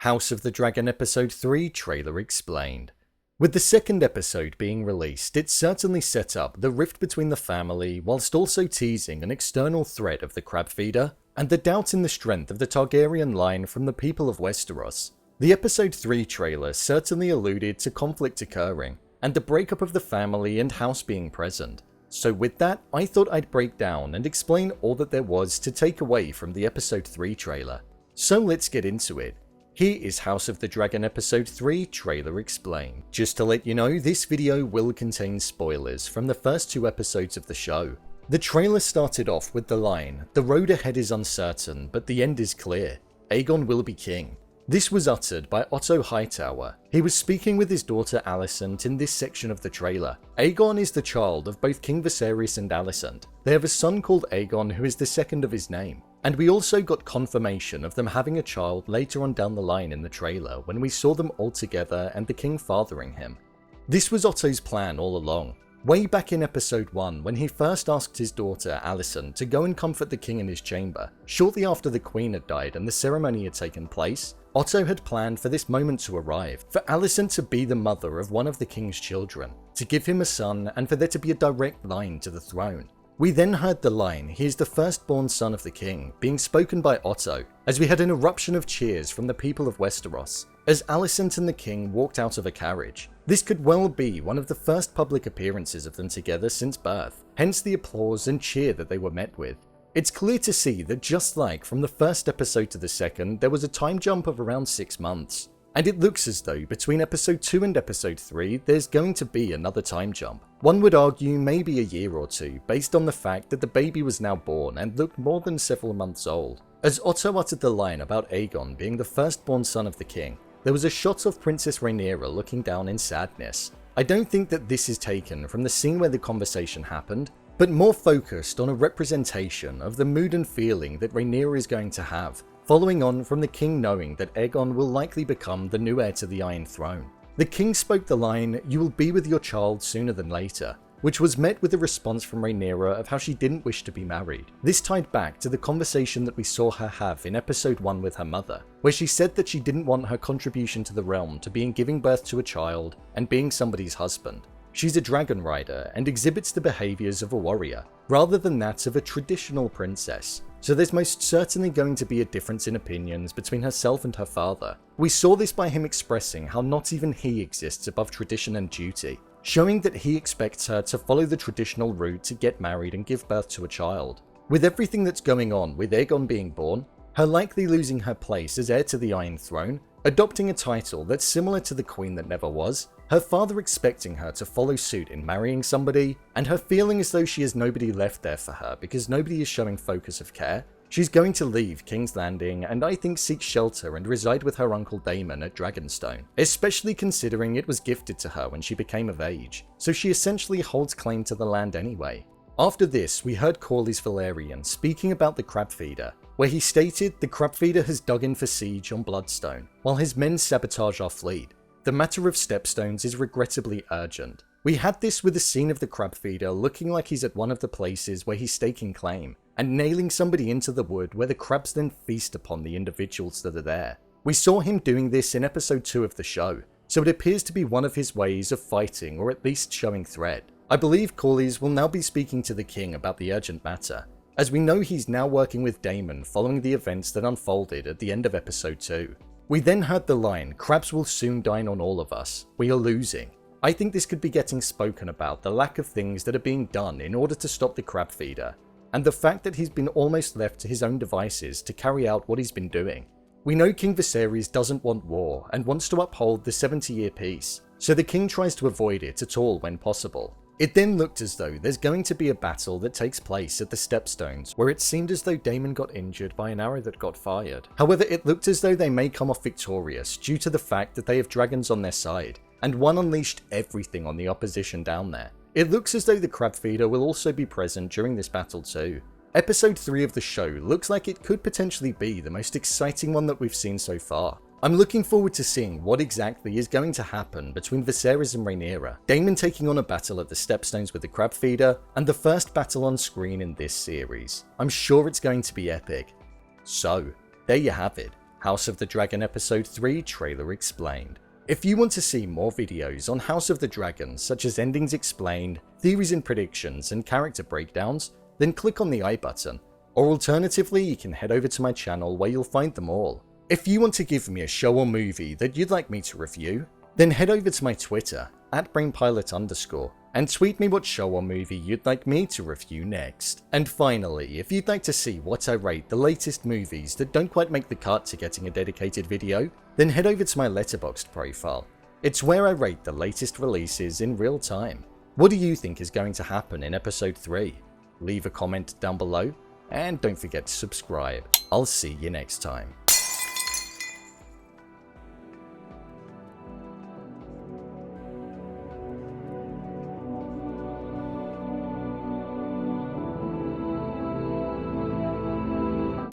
House of the Dragon Episode 3 trailer explained. With the second episode being released, it certainly set up the rift between the family whilst also teasing an external threat of the Crabfeeder and the doubt in the strength of the Targaryen line from the people of Westeros. The Episode 3 trailer certainly alluded to conflict occurring and the breakup of the family and house being present. So with that, I thought I'd break down and explain all that there was to take away from the Episode 3 trailer. So let's get into it. Here is House of the Dragon Episode 3 trailer explained. Just to let you know, this video will contain spoilers from the first two episodes of the show. The trailer started off with the line, "The road ahead is uncertain, but the end is clear. Aegon will be king." This was uttered by Otto Hightower. He was speaking with his daughter Alicent in this section of the trailer. Aegon is the child of both King Viserys and Alicent. They have a son called Aegon who is the second of his name. And we also got confirmation of them having a child later on down the line in the trailer when we saw them all together and the king fathering him. This was Otto's plan all along. Way back in episode 1 when he first asked his daughter Alicent to go and comfort the king in his chamber, shortly after the queen had died and the ceremony had taken place, Otto had planned for this moment to arrive, for Alicent to be the mother of one of the king's children, to give him a son and for there to be a direct line to the throne. We then heard the line, "He is the firstborn son of the king," being spoken by Otto, as we had an eruption of cheers from the people of Westeros, as Alicent and the king walked out of a carriage. This could well be one of the first public appearances of them together since birth, hence the applause and cheer that they were met with. It's clear to see that just like from the first episode to the second, there was a time jump of around 6 months. And it looks as though between episode 2 and episode 3, there's going to be another time jump. One would argue maybe a year or two, based on the fact that the baby was now born and looked more than several months old. As Otto uttered the line about Aegon being the firstborn son of the king, there was a shot of Princess Rhaenyra looking down in sadness. I don't think that this is taken from the scene where the conversation happened, but more focused on a representation of the mood and feeling that Rhaenyra is going to have, following on from the king knowing that Aegon will likely become the new heir to the Iron Throne. The king spoke the line, "You will be with your child sooner than later," which was met with a response from Rhaenyra of how she didn't wish to be married. This tied back to the conversation that we saw her have in episode 1 with her mother, where she said that she didn't want her contribution to the realm to be in giving birth to a child and being somebody's husband. She's a dragon rider and exhibits the behaviors of a warrior, rather than that of a traditional princess. So there's most certainly going to be a difference in opinions between herself and her father. We saw this by him expressing how not even he exists above tradition and duty, showing that he expects her to follow the traditional route to get married and give birth to a child. With everything that's going on with Aegon being born, her likely losing her place as heir to the Iron Throne, adopting a title that's similar to the queen that never was, her father expecting her to follow suit in marrying somebody, and her feeling as though she has nobody left there for her because nobody is showing focus of care, she's going to leave King's Landing and I think seek shelter and reside with her uncle Daemon at Dragonstone, especially considering it was gifted to her when she became of age, so she essentially holds claim to the land anyway. After this, we heard Corlys Velaryon speaking about the Crabfeeder, where he stated the Crabfeeder has dug in for siege on Bloodstone, while his men sabotage our fleet. The matter of Stepstones is regrettably urgent. We had this with the scene of the Crabfeeder looking like he's at one of the places where he's staking claim, and nailing somebody into the wood where the crabs then feast upon the individuals that are there. We saw him doing this in episode 2 of the show, so it appears to be one of his ways of fighting or at least showing threat. I believe Corlys will now be speaking to the king about the urgent matter, as we know he's now working with Daemon following the events that unfolded at the end of episode 2. We then heard the line, "Crabs will soon dine on all of us. We are losing." I think this could be getting spoken about the lack of things that are being done in order to stop the Crabfeeder, and the fact that he's been almost left to his own devices to carry out what he's been doing. We know King Viserys doesn't want war and wants to uphold the 70-year peace, so the king tries to avoid it at all when possible. It then looked as though there's going to be a battle that takes place at the Stepstones, where it seemed as though Daemon got injured by an arrow that got fired. However, it looked as though they may come off victorious due to the fact that they have dragons on their side, and one unleashed everything on the opposition down there. It looks as though the Crabfeeder will also be present during this battle too. Episode 3 of the show looks like it could potentially be the most exciting one that we've seen so far. I'm looking forward to seeing what exactly is going to happen between Viserys and Rhaenyra, Daemon taking on a battle at the Stepstones with the Crabfeeder, and the first battle on screen in this series. I'm sure it's going to be epic. So, there you have it. House of the Dragon Episode 3 Trailer Explained. If you want to see more videos on House of the Dragon, such as endings explained, theories and predictions, and character breakdowns, then click on the I button, or alternatively you can head over to my channel where you'll find them all. If you want to give me a show or movie that you'd like me to review, then head over to my Twitter, @brainpilot_, and tweet me what show or movie you'd like me to review next. And finally, if you'd like to see what I rate the latest movies that don't quite make the cut to getting a dedicated video, then head over to my Letterboxd profile. It's where I rate the latest releases in real time. What do you think is going to happen in episode 3? Leave a comment down below, and don't forget to subscribe. I'll see you next time.